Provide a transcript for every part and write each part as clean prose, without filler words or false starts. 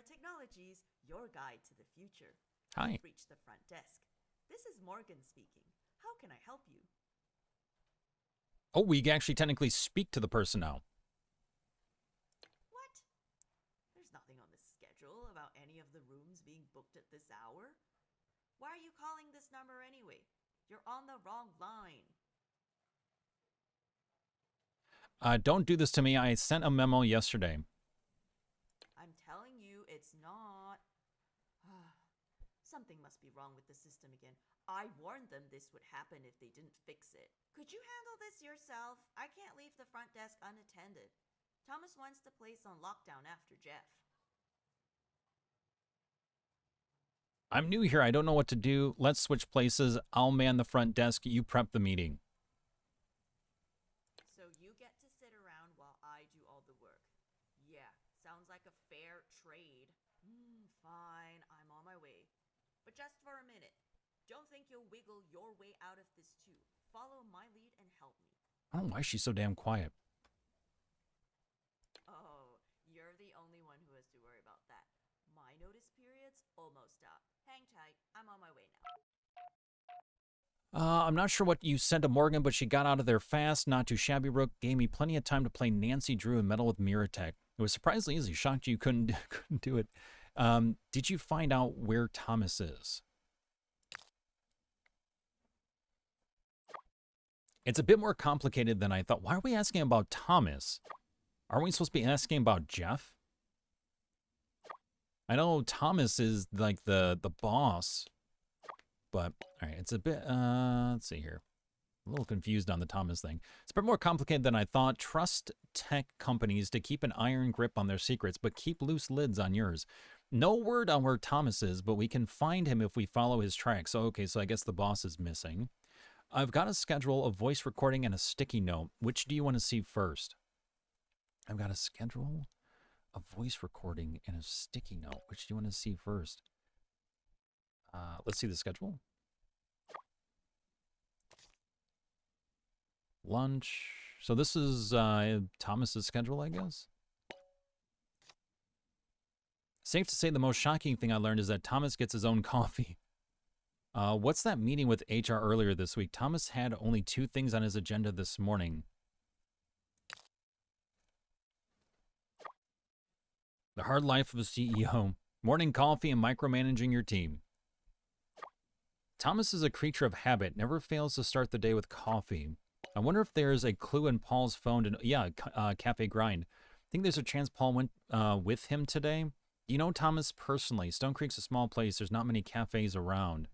Camera Technologies, your guide to the future. Hi. You've reached the front desk. This is Morgan speaking. How can I help you? Oh, we actually technically speak to the person now. What? There's nothing on the schedule about any of the rooms being booked at this hour. Why are you calling this number anyway? You're on the wrong line. Don't do this to me. I sent a memo yesterday. I'm telling you, it's not. Something must be wrong with the system again. I warned them this would happen if they didn't fix it. Could you handle this yourself? I can't leave the front desk unattended. Thomas wants the place on lockdown after Jeff. I'm new here. I don't know what to do. Let's switch places. I'll man the front desk. You prep the meeting. So you get to sit around while I do all the work. Yeah, sounds like a fair trade. Fine, I'm on my way. But just for a minute. Don't think you'll wiggle your way out of this too. Follow my lead and help me. I don't know why she's so damn quiet. Oh, you're the only one who has to worry about that. My notice period's almost up. Hang tight, I'm on my way now. I'm not sure what you said to Morgan, but she got out of there fast. Not too shabby. Rook gave me plenty of time to play Nancy Drew and meddle with Miratech. It was surprisingly easy. Shocked you couldn't do it. Did you find out where Thomas is? It's a bit more complicated than I thought. Why are we asking about Thomas? Aren't we supposed to be asking about Jeff? I know Thomas is like the boss, but all right, it's a bit, let's see here. A little confused on the Thomas thing. It's a bit more complicated than I thought. Trust tech companies to keep an iron grip on their secrets, but keep loose lids on yours. No word on where Thomas is, but we can find him if we follow his tracks. So, okay, so I guess the boss is missing. I've got a schedule, a voice recording, and a sticky note. Which do you want to see first? I've got a schedule, a voice recording, and a sticky note. Which do you want to see first? Let's see the schedule. Lunch. So this is Thomas's schedule, I guess. Safe to say the most shocking thing I learned is that Thomas gets his own coffee. What's that meeting with HR earlier this week? Thomas had only 2 things on his agenda this morning. The hard life of a CEO. Morning coffee and micromanaging your team. Thomas is a creature of habit. Never fails to start the day with coffee. I wonder if there's a clue in Paul's phone to... Yeah, Cafe Grind. I think there's a chance Paul went with him today. Do you know Thomas personally? Stone Creek's a small place. There's not many cafes around.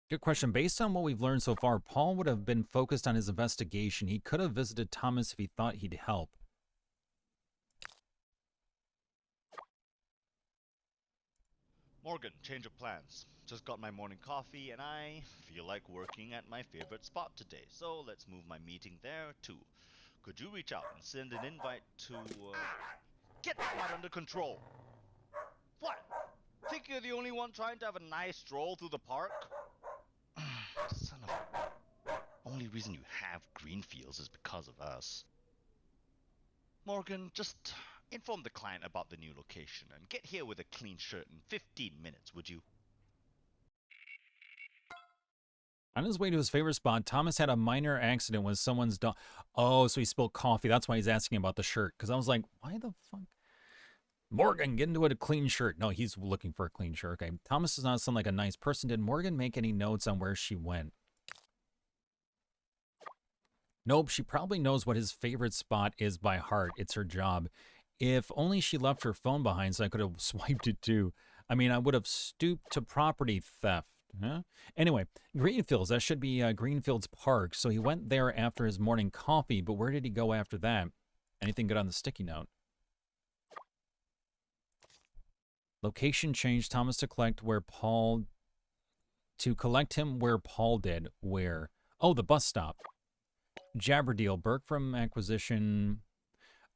Good question. Based on what we've learned so far, Paul would have been focused on his investigation. He could have visited Thomas if he thought he'd help. Morgan, change of plans. Just got my morning coffee and I feel like working at my favorite spot today. So let's move my meeting there too. Could you reach out and send an invite to... Get that under control! What? Think you're the only one trying to have a nice stroll through the park? Son of a... Only reason you have green fields is because of us. Morgan, just inform the client about the new location and get here with a clean shirt in 15 minutes, would you? On his way to his favorite spot, Thomas had a minor accident with someone's dog. Oh, so he spilled coffee. That's why he's asking about the shirt. Because I was like, why the fuck? Morgan, get into it, a clean shirt. No, he's looking for a clean shirt. Okay, Thomas does not sound like a nice person. Did Morgan make any notes on where she went? Nope, she probably knows what his favorite spot is by heart. It's her job. If only she left her phone behind so I could have swiped it too. I mean, I would have stooped to property theft. Huh? Anyway, Greenfields, that should be Greenfields Park. So he went there after his morning coffee, but where did he go after that? Anything good on the sticky note? Location changed. Thomas to collect him where Paul did. Where? Oh, the bus stop. Jabberdeal, Burke from acquisition.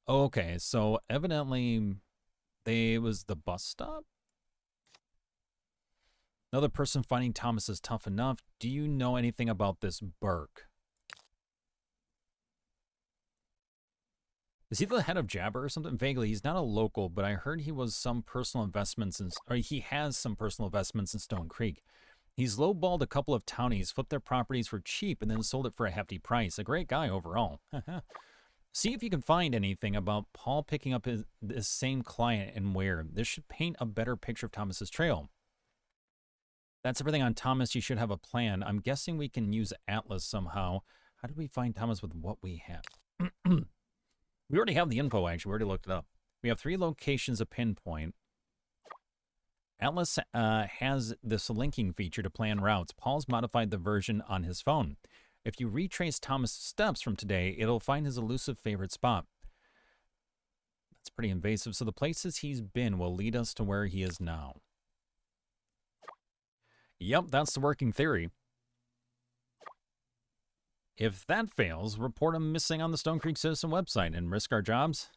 Okay, so evidently it was the bus stop? Another person finding Thomas is tough enough. Do you know anything about this Burke? Is he the head of Jabber or something? Vaguely, he's not a local, but I heard he was some personal investments in, or he has some personal investments in Stone Creek. He's lowballed a couple of townies, flipped their properties for cheap, and then sold it for a hefty price. A great guy overall. See if you can find anything about Paul picking up this same client and where. This should paint a better picture of Thomas's trail. That's everything on Thomas. You should have a plan. I'm guessing we can use Atlas somehow. How do we find Thomas with what we have? We already have the info, actually. We already looked it up. We have 3 locations of pinpoint. Atlas has this linking feature to plan routes. Paul's modified the version on his phone. If you retrace Thomas' steps from today, it'll find his elusive favorite spot. That's pretty invasive. So the places he's been will lead us to where he is now. Yep, that's the working theory. If that fails, report him missing on the Stone Creek Citizen website and risk our jobs.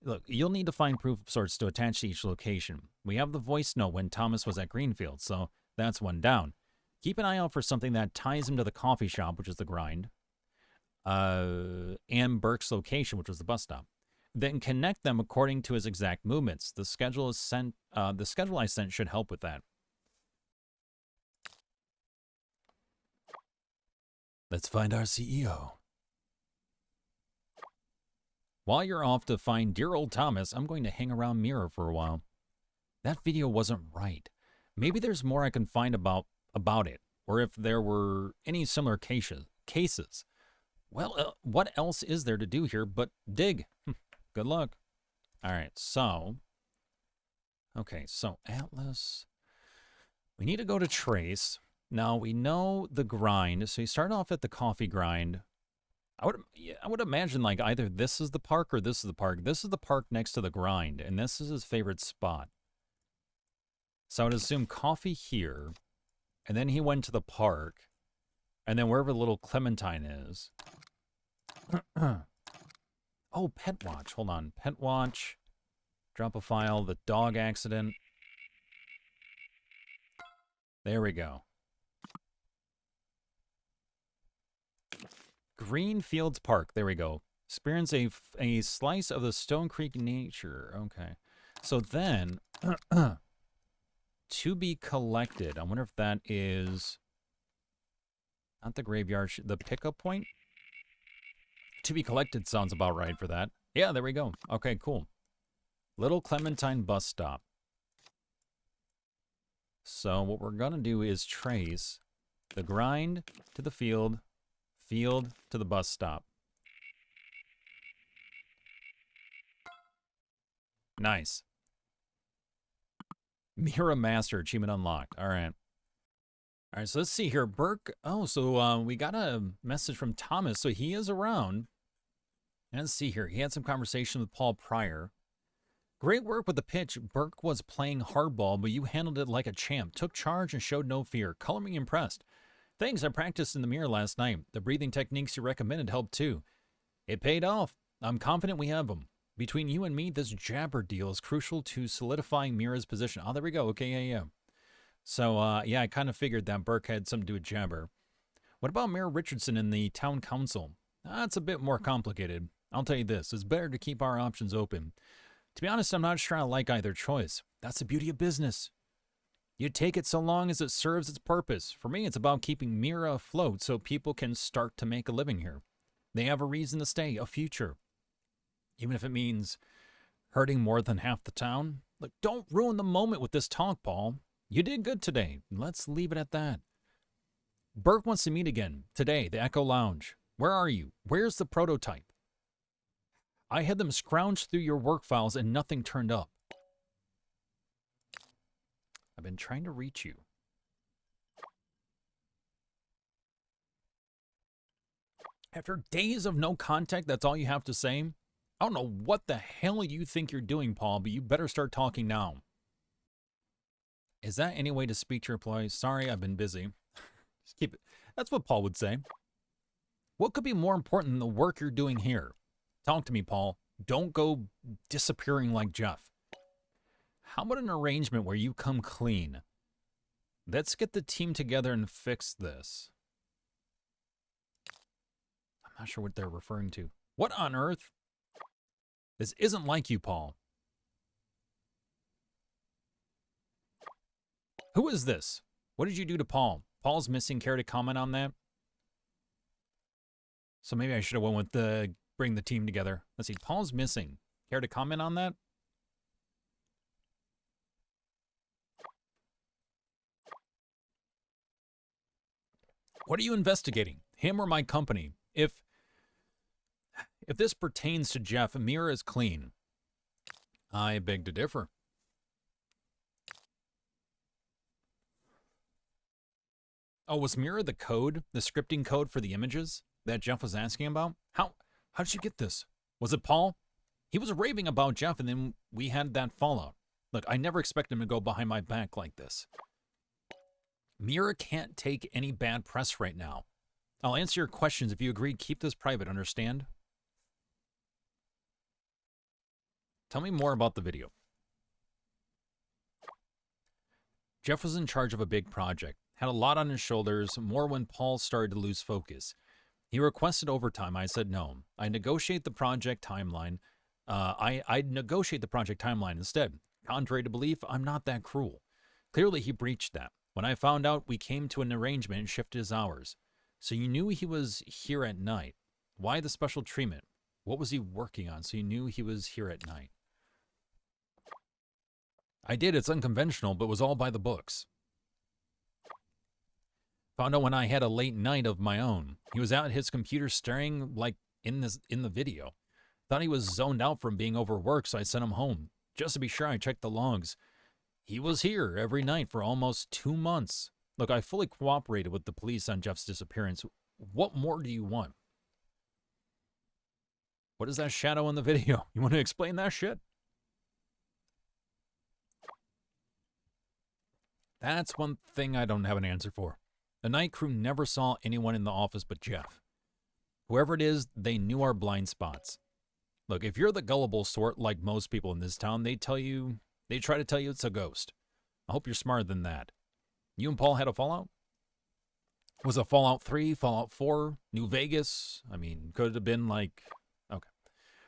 Look, you'll need to find proof of sorts to attach to each location. We have the voice note when Thomas was at Greenfield, so that's one down. Keep an eye out for something that ties him to the coffee shop, which is the grind, and Burke's location, which was the bus stop. Then connect them according to his exact movements. The schedule I sent should help with that. Let's find our CEO. While you're off to find dear old Thomas, I'm going to hang around Mirror for a while. That video wasn't right. Maybe there's more I can find about it, or if there were any similar cases. Well, what else is there to do here but dig? Good luck. All right, so... Okay, so Atlas... We need to go to Trace. Now, we know the grind, so you start off at the coffee grind. I would imagine, like, either this is the park or this is the park. This is the park next to the grind, and this is his favorite spot. So I would assume coffee here, and then he went to the park, and then wherever little Clementine is. Oh, Pet Watch. Hold on. Pet Watch. Drop a file. The dog accident. There we go. Greenfields Park. There we go. Experience a slice of the Stone Creek nature. Okay. So then, to be collected. I wonder if that is not the graveyard. The pickup point? To be collected sounds about right for that. Yeah, there we go. Okay, cool. Little Clementine bus stop. So what we're going to do is trace the grind to the field to the bus stop. Nice. Mira Master achievement unlocked. All right. All right, so let's see here. Burke. Oh, so we got a message from Thomas. So he is around. And let's see here. He had some conversation with Paul prior. Great work with the pitch. Burke was playing hardball, but you handled it like a champ. Took charge and showed no fear. Color me impressed. Thanks, I practiced in the mirror last night. The breathing techniques you recommended helped too. It paid off. I'm confident we have them. Between you and me, this jabber deal is crucial to solidifying Mira's position. Oh, there we go. Okay, yeah. So, yeah, I kind of figured that Burke had something to do with jabber. What about Mayor Richardson and the town council? That's a bit more complicated. I'll tell you this, it's better to keep our options open. To be honest, I'm not sure I like either choice. That's the beauty of business. You take it so long as it serves its purpose. For me, it's about keeping Mira afloat so people can start to make a living here. They have a reason to stay, a future. Even if it means hurting more than half the town. Look, don't ruin the moment with this talk, Paul. You did good today. Let's leave it at that. Burke wants to meet again. Today, the Echo Lounge. Where are you? Where's the prototype? I had them scrounge through your work files and nothing turned up. I've been trying to reach you. After days of no contact, that's all you have to say? I don't know what the hell you think you're doing, Paul, but you better start talking now. Is that any way to speak to your employees? Sorry, I've been busy. Just keep it. That's what Paul would say. What could be more important than the work you're doing here? Talk to me, Paul. Don't go disappearing like Jeff. How about an arrangement where you come clean? Let's get the team together and fix this. I'm not sure what they're referring to. What on earth? This isn't like you, Paul. Who is this? What did you do to Paul? Paul's missing. Care to comment on that? So maybe I should have went with the bring the team together. Let's see. Paul's missing. Care to comment on that? What are you investigating? Him or my company? If this pertains to Jeff, Mira is clean. I beg to differ. Oh, was Mira the code, the scripting code for the images that Jeff was asking about? How did you get this? Was it Paul? He was raving about Jeff, and then we had that fallout. Look, I never expected him to go behind my back like this. Mira can't take any bad press right now. I'll answer your questions. If you agree, keep this private, understand? Tell me more about the video. Jeff was in charge of a big project, had a lot on his shoulders, more when Paul started to lose focus. He requested overtime. I said no. I'd negotiate the project timeline. I'd negotiate the project timeline instead. Contrary to belief, I'm not that cruel. Clearly, he breached that. When I found out, we came to an arrangement and shifted his hours. So you knew he was here at night. Why the special treatment? What was he working on? So you knew he was here at night. I did. It's unconventional, but was all by the books. Found out when I had a late night of my own. He was out at his computer staring like in the video. Thought he was zoned out from being overworked, so I sent him home. Just to be sure, I checked the logs. He was here every night for almost 2 months. Look, I fully cooperated with the police on Jeff's disappearance. What more do you want? What is that shadow in the video? You want to explain that shit? That's one thing I don't have an answer for. The night crew never saw anyone in the office but Jeff. Whoever it is, they knew our blind spots. Look, if you're the gullible sort like most people in this town, they try to tell you it's a ghost. I hope you're smarter than that. You and Paul had a fallout? Was it Fallout 3, Fallout 4, New Vegas? I mean, could it have been like... Okay.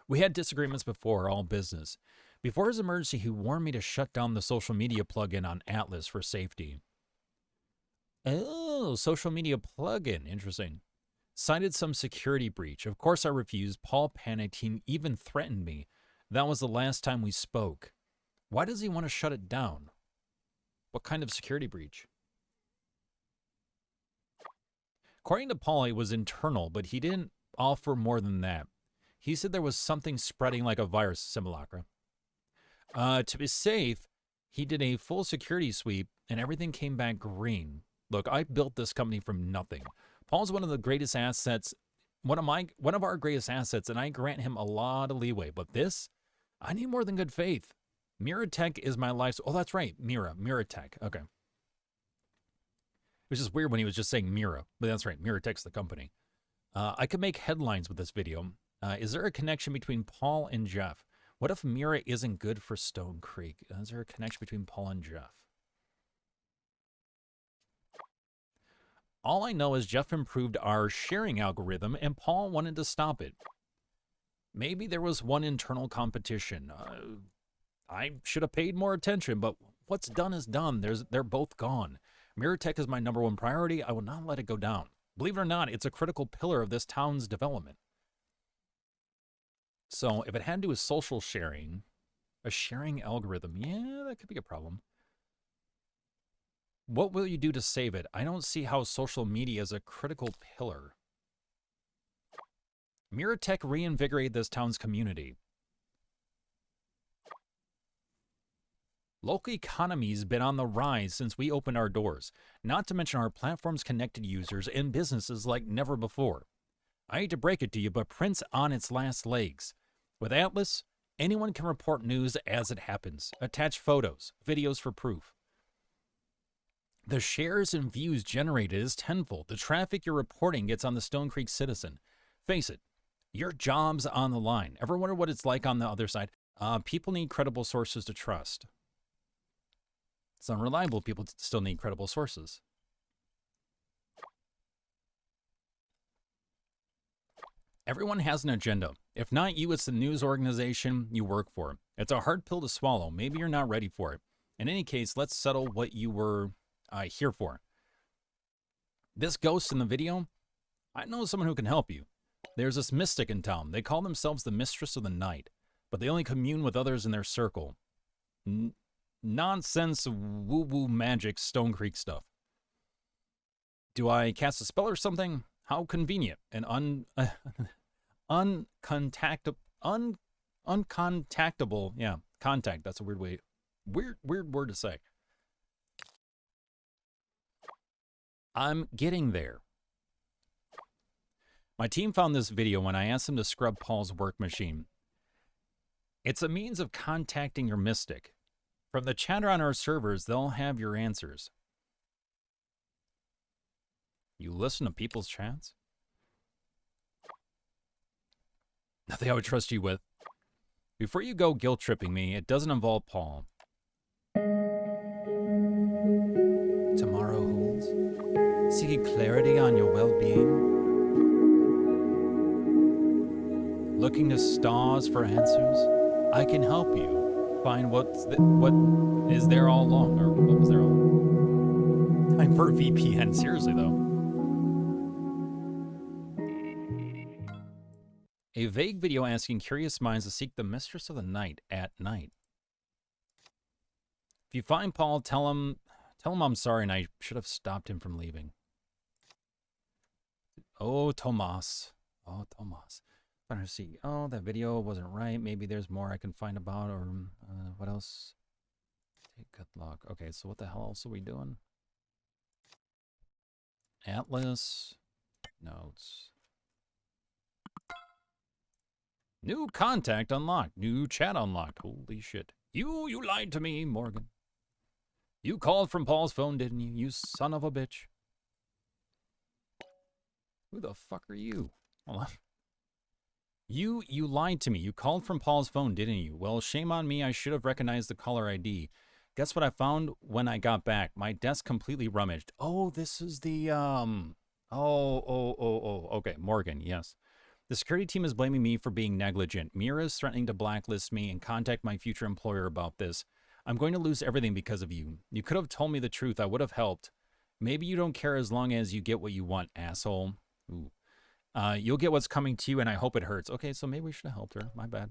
We had disagreements before, all business. Before his emergency, he warned me to shut down the social media plugin on Atlas for safety. Oh, social media plugin. Interesting. Cited some security breach. Of course I refused. Paul panicked. He even threatened me. That was the last time we spoke. Why does he want to shut it down? What kind of security breach? According to Paul, it was internal, but he didn't offer more than that. He said there was something spreading like a virus, Simulacra. To be safe, he did a full security sweep, and everything came back green. Look, I built this company from nothing. Paul's one of the greatest assets, one of our greatest assets, and I grant him a lot of leeway. But this, I need more than good faith. Mira Tech is my life's... Oh, that's right. Mira Tech. Okay. It was just weird when he was just saying Mira, but that's right. Mira Tech's the company. I could make headlines with this video. Is there a connection between Paul and Jeff? What if Mira isn't good for Stone Creek? Is there a connection between Paul and Jeff? All I know is Jeff improved our sharing algorithm and Paul wanted to stop it. Maybe there was one internal competition. I should have paid more attention, but what's done is done. They're both gone. Miratech is my #1 priority. I will not let it go down. Believe it or not, it's a critical pillar of this town's development. So if it had to do with social sharing, a sharing algorithm, yeah, that could be a problem. What will you do to save it? I don't see how social media is a critical pillar. Miratech reinvigorated this town's community. Local economy's been on the rise since we opened our doors, not to mention our platform's connected users and businesses like never before. I hate to break it to you, but print's on its last legs. With Atlas, anyone can report news as it happens, attach photos, videos for proof. The shares and views generated is tenfold. The traffic you're reporting gets on the Stone Creek Citizen. Face it, your job's on the line. Ever wonder what it's like on the other side? People need credible sources to trust. It's unreliable. People still need credible sources. Everyone has an agenda. If not you, it's the news organization you work for. It's a hard pill to swallow. Maybe you're not ready for it. In any case, let's settle what you were here for. This ghost in the video, I know someone who can help you. There's this mystic in town. They call themselves the Mistress of the Night, but they only commune with others in their circle. Nonsense, woo-woo magic, Stone Creek stuff. Do I cast a spell or something? How convenient and uncontactable. Yeah, contact. That's a weird way. Weird word to say. I'm getting there. My team found this video when I asked them to scrub Paul's work machine. It's a means of contacting your mystic. From the chatter on our servers, they'll have your answers. You listen to people's chats? Nothing I would trust you with. Before you go guilt-tripping me, it doesn't involve Paul. Tomorrow holds. Seeking clarity on your well-being. Looking to stars for answers. I can help you find what is there all along, or what was there all along. Time for a VPN, seriously though. A vague video asking curious minds to seek the Mistress of the Night at night. If you find Paul, tell him I'm sorry and I should have stopped him from leaving. Oh, Tomas. Oh, Tomas. Trying to see. Oh, that video wasn't right. Maybe there's more I can find about, or what else? Take good luck. Okay, so what the hell else are we doing? Atlas. Notes. New contact unlocked. New chat unlocked. Holy shit. You lied to me, Morgan. You called from Paul's phone, didn't you? You son of a bitch. Who the fuck are you? Hold on. You lied to me. You called from Paul's phone, didn't you? Well, shame on me. I should have recognized the caller ID. Guess what I found when I got back? My desk completely rummaged. Oh, this is the, Okay, Morgan, yes. The security team is blaming me for being negligent. Mira is threatening to blacklist me and contact my future employer about this. I'm going to lose everything because of you. You could have told me the truth. I would have helped. Maybe you don't care as long as you get what you want, asshole. Ooh. You'll get what's coming to you, and I hope it hurts. Okay, so maybe we should have helped her. My bad.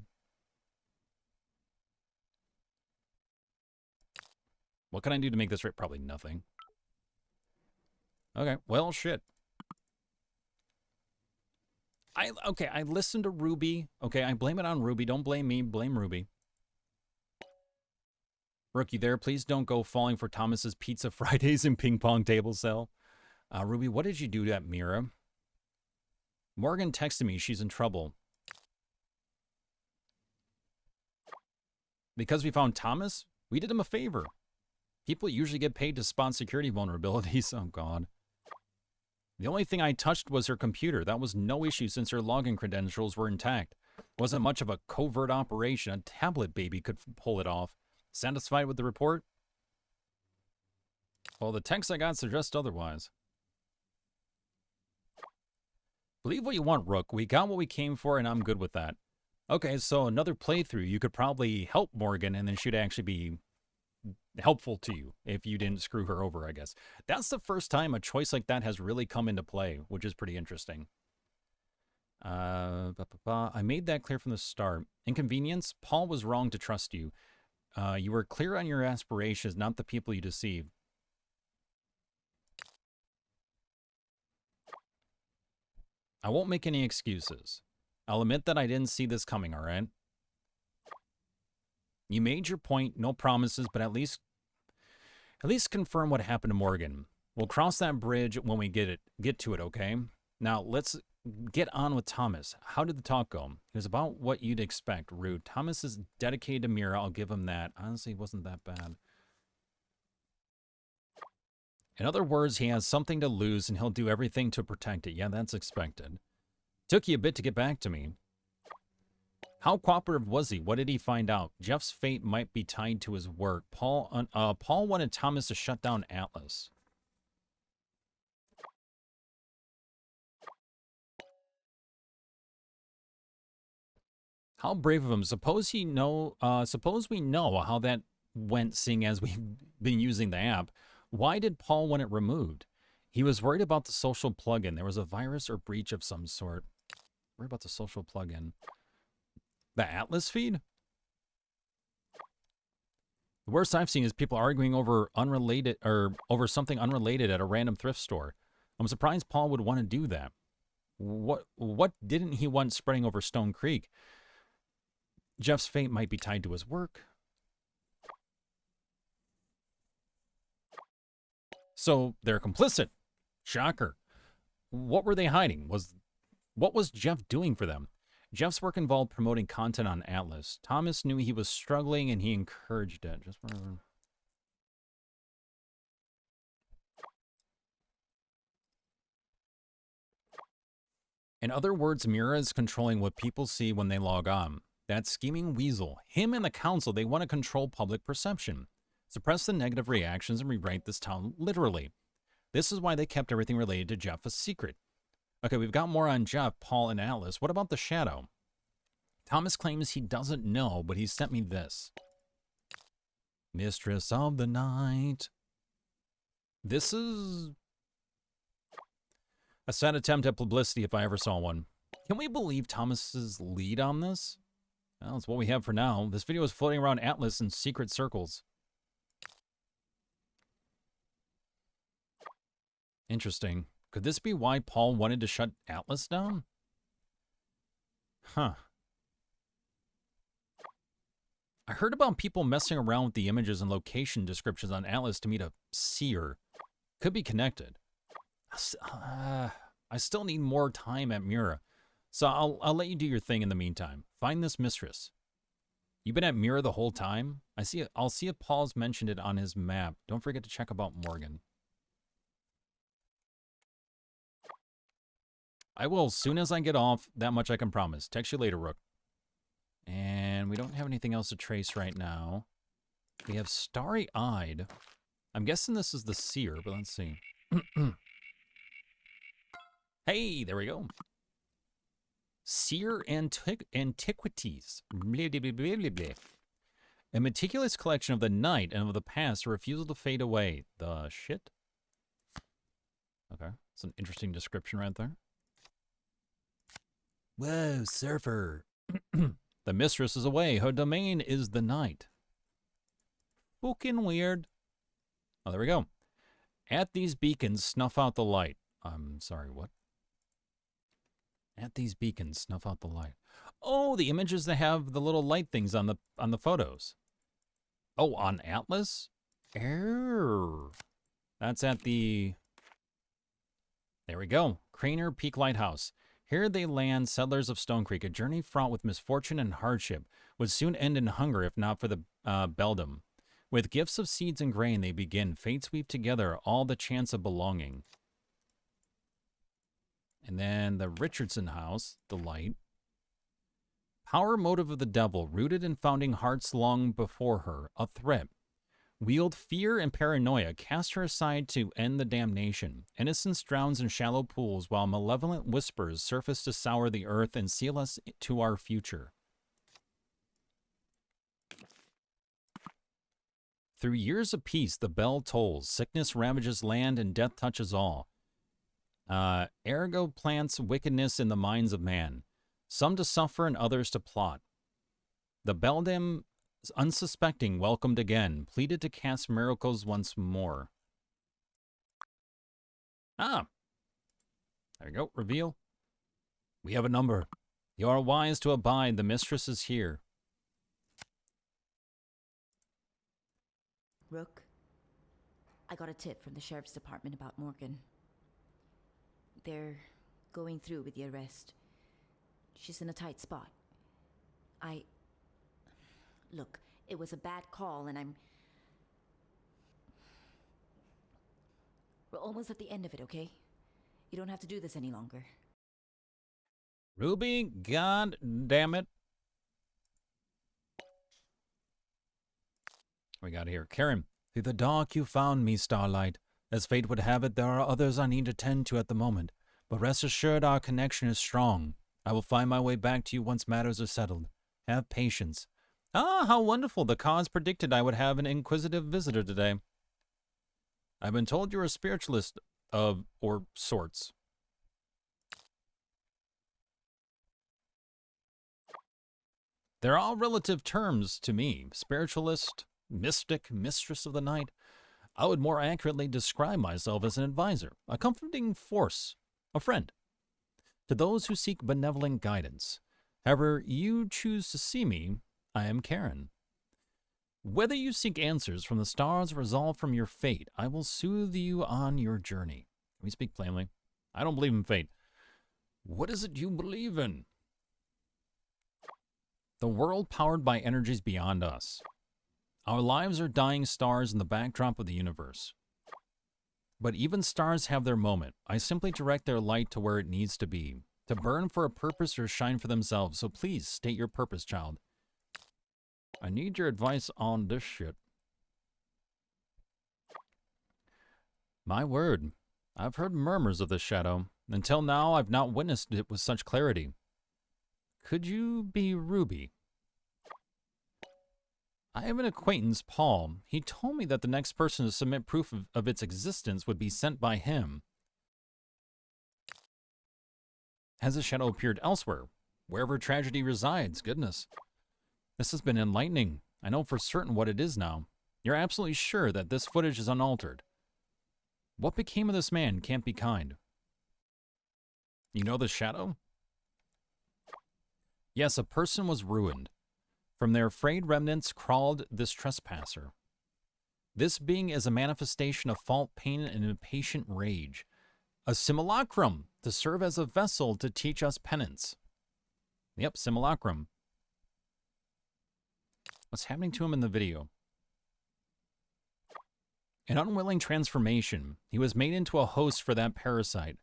What can I do to make this right? Probably nothing. Okay, well, shit. I listened to Ruby. Okay, I blame it on Ruby. Don't blame me. Blame Ruby. Rookie there, please don't go falling for Thomas's Pizza Fridays and ping pong table sale. Ruby, what did you do to that Mira? Morgan texted me she's in trouble. Because we found Thomas? We did him a favor. People usually get paid to spot security vulnerabilities. Oh, God. The only thing I touched was her computer. That was no issue since her login credentials were intact. Wasn't much of a covert operation. A tablet baby could pull it off. Satisfied with the report? Well, the text I got suggests otherwise. Believe what you want, Rook. We got what we came for, and I'm good with that. Okay, so another playthrough. You could probably help Morgan, and then she'd actually be helpful to you if you didn't screw her over, I guess. That's the first time a choice like that has really come into play, which is pretty interesting. I made that clear from the start. Inconvenience? Paul was wrong to trust you. You were clear on your aspirations, not the people you deceived. I won't make any excuses. I'll admit that I didn't see this coming, all right? You made your point, no promises, but at least confirm what happened to Morgan. We'll cross that bridge when we get to it, okay? Now, let's get on with Thomas. How did the talk go? It was about what you'd expect, Rude. Thomas is dedicated to Mira, I'll give him that. Honestly, it wasn't that bad. In other words, he has something to lose and he'll do everything to protect it. Yeah, that's expected. Took you a bit to get back to me. How cooperative was he? What did he find out? Jeff's fate might be tied to his work. Paul wanted Thomas to shut down Atlas. How brave of him. Suppose we know how that went, seeing as we've been using the app. Why did Paul want it removed? He was worried about the social plugin. There was a virus or breach of some sort. Worried about the social plugin. The Atlas feed? The worst I've seen is people arguing over something unrelated at a random thrift store. I'm surprised Paul would want to do that. What didn't he want spreading over Stone Creek? Jeff's fate might be tied to his work. So they're complicit. Shocker. What were they hiding? What was Jeff doing for them? Jeff's work involved promoting content on Atlas. Thomas knew he was struggling and he encouraged it. Just whatever. In other words, Mira is controlling what people see when they log on. That scheming weasel, him and the council, they want to control public perception, suppress the negative reactions, and rewrite this town literally. This is why they kept everything related to Jeff a secret. Okay, we've got more on Jeff, Paul, and Atlas. What about the Shadow? Thomas claims he doesn't know, but he sent me this. Mistress of the Night. This is a sad attempt at publicity if I ever saw one. Can we believe Thomas's lead on this? Well, that's what we have for now. This video is floating around Atlas in secret circles. Interesting. Could this be why Paul wanted to shut Atlas down? Huh. I heard about people messing around with the images and location descriptions on Atlas to meet a seer. Could be connected. I still need more time at Mira. So I'll let you do your thing in the meantime. Find this mistress. You've been at Mira the whole time? I'll see if Paul's mentioned it on his map. Don't forget to check about Morgan. I will as soon as I get off. That much I can promise. Text you later, Rook. And we don't have anything else to trace right now. We have Starry-Eyed. I'm guessing this is the seer, but let's see. Hey, there we go. Seer Antiquities. Blah, blah, blah, blah, blah. A meticulous collection of the night and of the past, a refusal to fade away. The shit? Okay, it's an interesting description right there. Whoa, surfer. The mistress is away. Her domain is the night. Fucking weird. Oh, there we go. At these beacons, snuff out the light. I'm sorry, what? At these beacons, snuff out the light. Oh, the images that have the little light things on the photos. Oh, on Atlas? Err. That's at the... There we go. Craner Peak Lighthouse. Here they land, settlers of Stone Creek. A journey fraught with misfortune and hardship would soon end in hunger if not for the beldam. With gifts of seeds and grain they begin. Fates weave together all the chance of belonging. And then the Richardson House, the light. Power motive of the devil, rooted in founding hearts long before her, a threat. Wield fear and paranoia, cast her aside to end the damnation. Innocence drowns in shallow pools, while malevolent whispers surface to sour the earth and seal us to our future. Through years of peace, the bell tolls. Sickness ravages land and death touches all. Ergo plants wickedness in the minds of man, some to suffer and others to plot. The beldam, unsuspecting, welcomed again, pleaded to cast miracles once more. Ah, there you go, reveal. We have a number. You are wise to abide, the mistress is here. Rook, I got a tip from the sheriff's department about Morgan. They're going through with the arrest. She's in a tight spot. Look, it was a bad call and we're almost at the end of it, okay? You don't have to do this any longer. Ruby, god damn it. We got here. Karen, through the dark you found me, Starlight. As fate would have it, there are others I need to tend to at the moment. But rest assured our connection is strong. I will find my way back to you once matters are settled. Have patience. Ah, how wonderful. The cause predicted I would have an inquisitive visitor today. I've been told you're a spiritualist of or sorts. They're all relative terms to me. Spiritualist, mystic, mistress of the night. I would more accurately describe myself as an advisor, a comforting force, a friend. To those who seek benevolent guidance. However you choose to see me, I am Karen. Whether you seek answers from the stars or resolve from your fate, I will soothe you on your journey. We speak plainly. I don't believe in fate. What is it you believe in? The world powered by energies beyond us. Our lives are dying stars in the backdrop of the universe. But even stars have their moment. I simply direct their light to where it needs to be, to burn for a purpose or shine for themselves. So please state your purpose, child. I need your advice on this shit. My word, I've heard murmurs of this shadow. Until now, I've not witnessed it with such clarity. Could you be Ruby? I have an acquaintance, Paul. He told me that the next person to submit proof of its existence would be sent by him. Has a shadow appeared elsewhere? Wherever tragedy resides, goodness. This has been enlightening. I know for certain what it is now. You're absolutely sure that this footage is unaltered. What became of this man can't be kind. You know the shadow? Yes, a person was ruined. From their frayed remnants crawled this trespasser. This being is a manifestation of fault, pain, and impatient rage. A simulacrum to serve as a vessel to teach us penance. Yep, simulacrum. What's happening to him in the video? An unwilling transformation. He was made into a host for that parasite.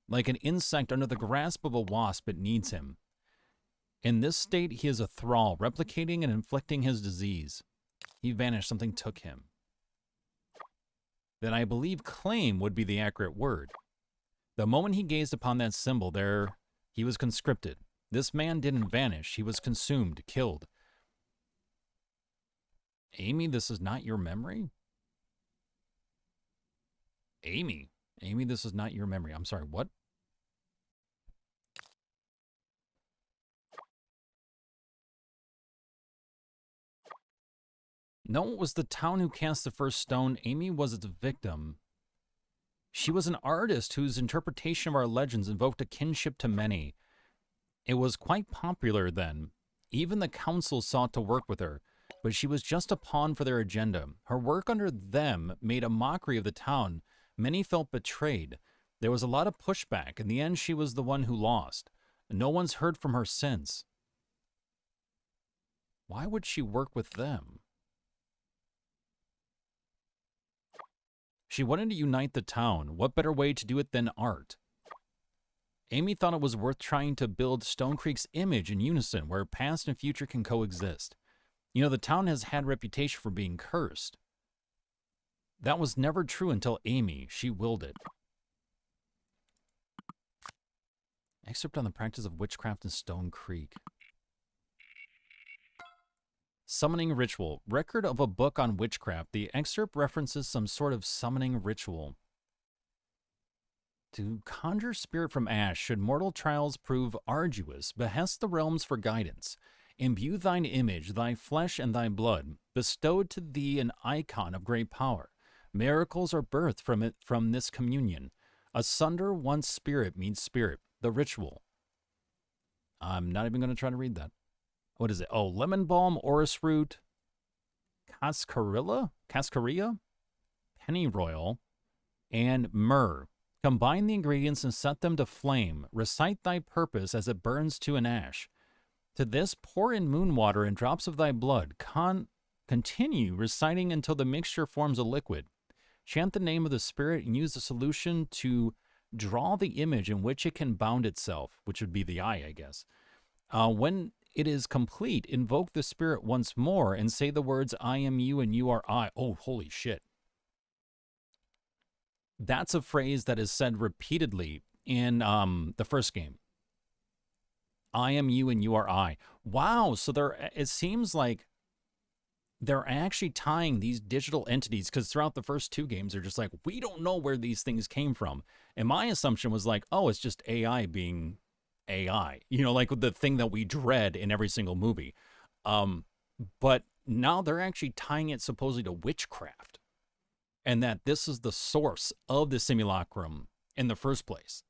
Like an insect under the grasp of a wasp, it needs him. In this state, he is a thrall, replicating and inflicting his disease. He vanished, something took him. Then I believe claim would be the accurate word. The moment he gazed upon that symbol there, he was conscripted. This man didn't vanish, he was consumed, killed. Amy, this is not your memory? Amy, this is not your memory. I'm sorry, what? No, it was the town who cast the first stone. Amy was its victim. She was an artist whose interpretation of our legends invoked a kinship to many. It was quite popular then. Even the council sought to work with her, but she was just a pawn for their agenda. Her work under them made a mockery of the town. Many felt betrayed. There was a lot of pushback. In the end, she was the one who lost. No one's heard from her since. Why would she work with them? She wanted to unite the town. What better way to do it than art? Amy thought it was worth trying to build Stone Creek's image in unison, where past and future can coexist. You know, the town has had a reputation for being cursed. That was never true until Amy. She willed it. Excerpt on the practice of witchcraft in Stone Creek. Summoning ritual. Record of a book on witchcraft. The excerpt references some sort of summoning ritual. To conjure spirit from ash, should mortal trials prove arduous, behest the realms for guidance. Imbue thine image, thy flesh and thy blood, bestowed to thee an icon of great power. Miracles are birthed from this communion. Asunder one spirit meets spirit. The ritual. I'm not even going to try to read that. What is it? Oh, lemon balm, orris root, cascarilla, pennyroyal, and myrrh. Combine the ingredients and set them to flame. Recite thy purpose as it burns to an ash. To this pour in moon water and drops of thy blood. Continue reciting until the mixture forms a liquid. Chant the name of the spirit and use the solution to draw the image in which it can bound itself, which would be the eye, I guess. When it is complete, invoke the spirit once more and say the words, I am you and you are I. Oh, holy shit. That's a phrase that is said repeatedly in the first game. I am you and you are I. Wow, so it seems like they're actually tying these digital entities, because throughout the first two games, they're just like, we don't know where these things came from. And my assumption was like, oh, it's just AI being AI, like the thing that we dread in every single movie. But now they're actually tying it supposedly to witchcraft, and that this is the source of the simulacrum in the first place.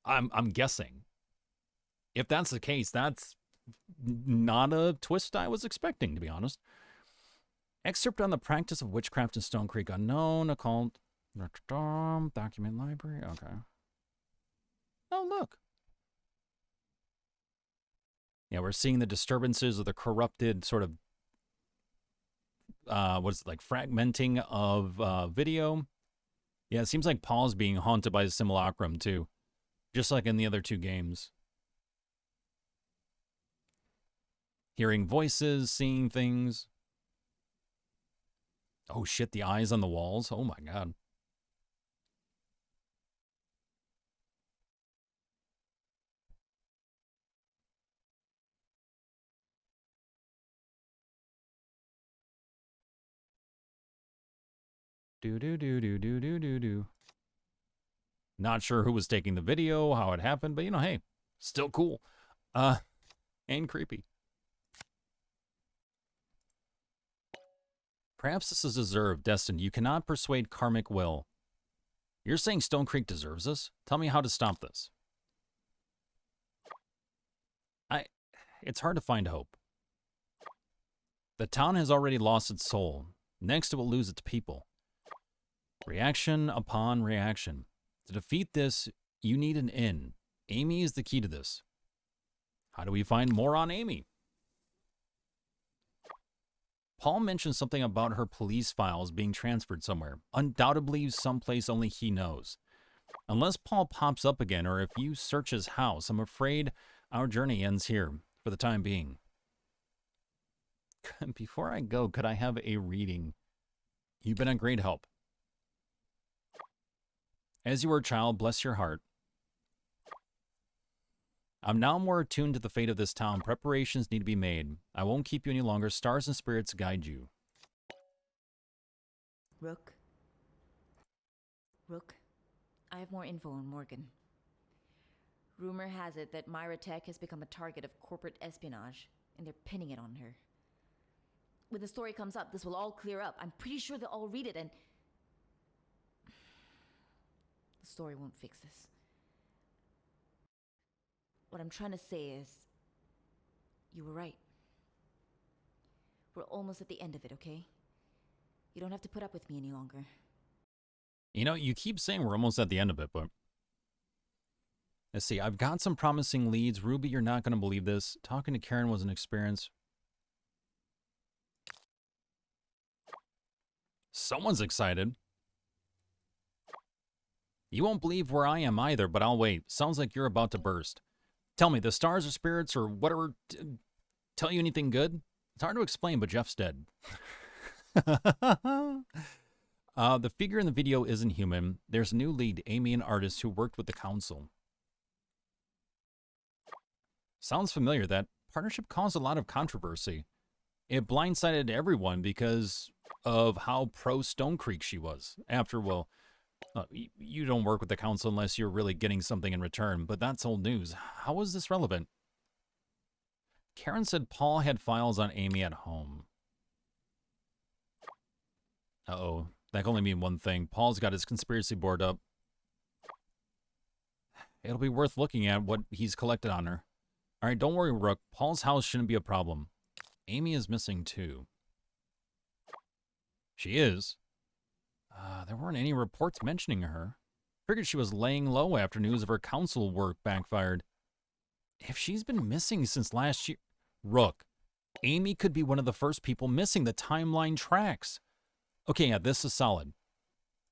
I'm guessing. If that's the case, that's not a twist I was expecting, to be honest. Excerpt on the practice of witchcraft in Stone Creek unknown, occult, document library. Okay. Oh, look. Yeah, we're seeing the disturbances of the corrupted sort of, what's it, like fragmenting of video. Yeah, it seems like Paul's being haunted by the simulacrum too, just like in the other two games. Hearing voices, seeing things. Oh shit, the eyes on the walls. Oh my god. Do. Not sure who was taking the video, how it happened, but hey, still cool. And creepy. Perhaps this is deserved, destined. You cannot persuade karmic will. You're saying Stone Creek deserves this? Tell me how to stop this. It's hard to find hope. The town has already lost its soul. Next, it will lose its people. Reaction upon reaction. To defeat this, you need an in. Amy is the key to this. How do we find more on Amy? Paul mentioned something about her police files being transferred somewhere. Undoubtedly someplace only he knows. Unless Paul pops up again, or if you search his house, I'm afraid our journey ends here, for the time being. Before I go, could I have a reading? You've been a great help. As you were a child, bless your heart. I'm now more attuned to the fate of this town. Preparations need to be made. I won't keep you any longer. Stars and spirits guide you. Rook, I have more info on Morgan. Rumor has it that Myra Tech has become a target of corporate espionage, and they're pinning it on her. When the story comes up, this will all clear up. I'm pretty sure they'll all read it, and the story won't fix this. What I'm trying to say is, you were right. We're almost at the end of it, okay? You don't have to put up with me any longer. You keep saying we're almost at the end of it, but... Let's see, I've got some promising leads. Ruby, you're not going to believe this. Talking to Karen was an experience. Someone's excited. You won't believe where I am either, but I'll wait. Sounds like you're about to burst. Tell me, the stars or spirits or whatever tell you anything good? It's hard to explain, but Jeff's dead. The figure in the video isn't human. There's a new lead, Amy, an artist who worked with the council. Sounds familiar. That partnership caused a lot of controversy. It blindsided everyone because of how pro Stone Creek she was. After, well, you don't work with the council unless you're really getting something in return, but that's old news. How is this relevant? Karen said Paul had files on Amy at home. Uh-oh. That can only mean one thing. Paul's got his conspiracy board up. It'll be worth looking at what he's collected on her. All right, don't worry, Rook. Paul's house shouldn't be a problem. Amy is missing, too. She is? There weren't any reports mentioning her. Figured she was laying low after news of her council work backfired. If she's been missing since last year... Rook, Amy could be one of the first people missing. The timeline tracks. Okay, yeah, this is solid.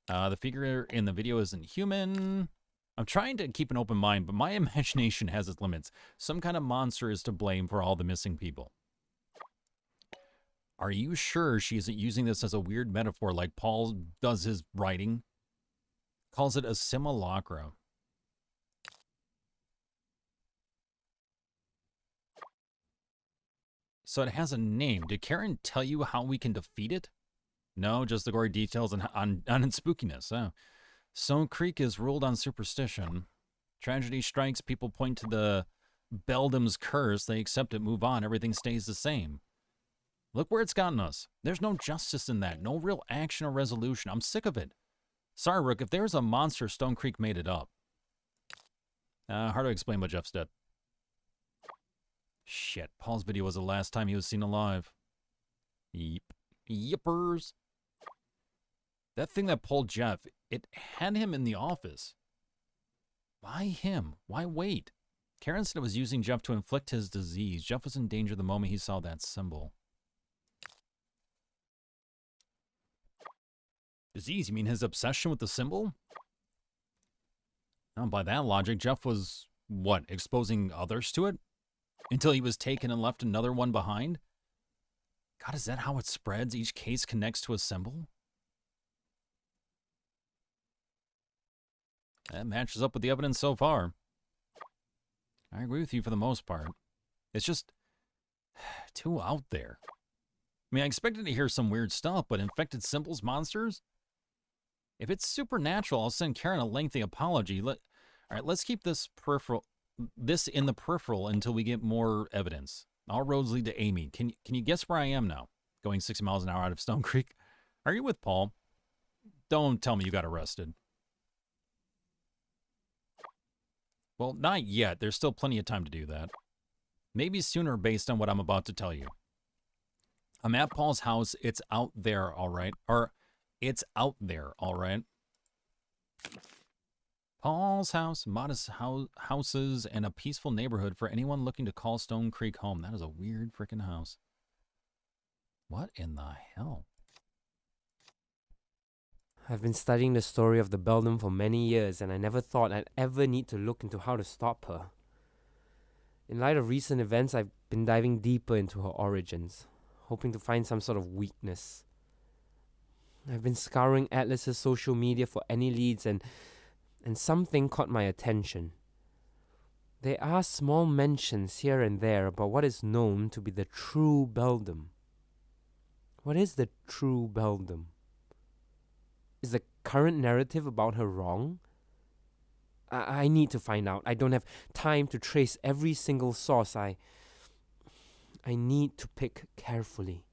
The figure in the video isn't human. I'm trying to keep an open mind, but my imagination has its limits. Some kind of monster is to blame for all the missing people. Are you sure she isn't using this as a weird metaphor like Paul does his writing? Calls it a simulacra. So it has a name. Did Karen tell you how we can defeat it? No, just the gory details on its spookiness. Oh. Stone Creek is ruled on superstition. Tragedy strikes, people point to the Beldam's curse. They accept it, move on. Everything stays the same. Look where it's gotten us. There's no justice in that. No real action or resolution. I'm sick of it. Sorry, Rook. If there's a monster, Stone Creek made it up. Hard to explain what Jeff's dead. Shit. Paul's video was the last time he was seen alive. Yep. Yippers. That thing that pulled Jeff, it had him in the office. Why him? Why wait? Karen said it was using Jeff to inflict his disease. Jeff was in danger the moment he saw that symbol. Disease? You mean his obsession with the symbol? Now, by that logic, Jeff was, what, exposing others to it? Until he was taken and left another one behind? God, is that how it spreads? Each case connects to a symbol? That matches up with the evidence so far. I agree with you for the most part. It's just too out there. I mean, I expected to hear some weird stuff, but infected symbols, monsters? If it's supernatural, I'll send Karen a lengthy apology. All right, let's keep this in the peripheral until we get more evidence. All roads lead to Amy. Can you guess where I am now? Going 60 miles an hour out of Stone Creek. Are you with Paul? Don't tell me you got arrested. Well, not yet. There's still plenty of time to do that. Maybe sooner based on what I'm about to tell you. I'm at Paul's house. It's out there, all right? Or, it's out there, all right? Paul's house, modest houses, and a peaceful neighborhood for anyone looking to call Stone Creek home. That is a weird freaking house. What in the hell? I've been studying the story of the Beldam for many years, and I never thought I'd ever need to look into how to stop her. In light of recent events, I've been diving deeper into her origins, hoping to find some sort of weakness. I've been scouring Atlas's social media for any leads, and something caught my attention. There are small mentions here and there about what is known to be the true Beldam. What is the true Beldam? Is the current narrative about her wrong? I need to find out. I don't have time to trace every single source. I need to pick carefully.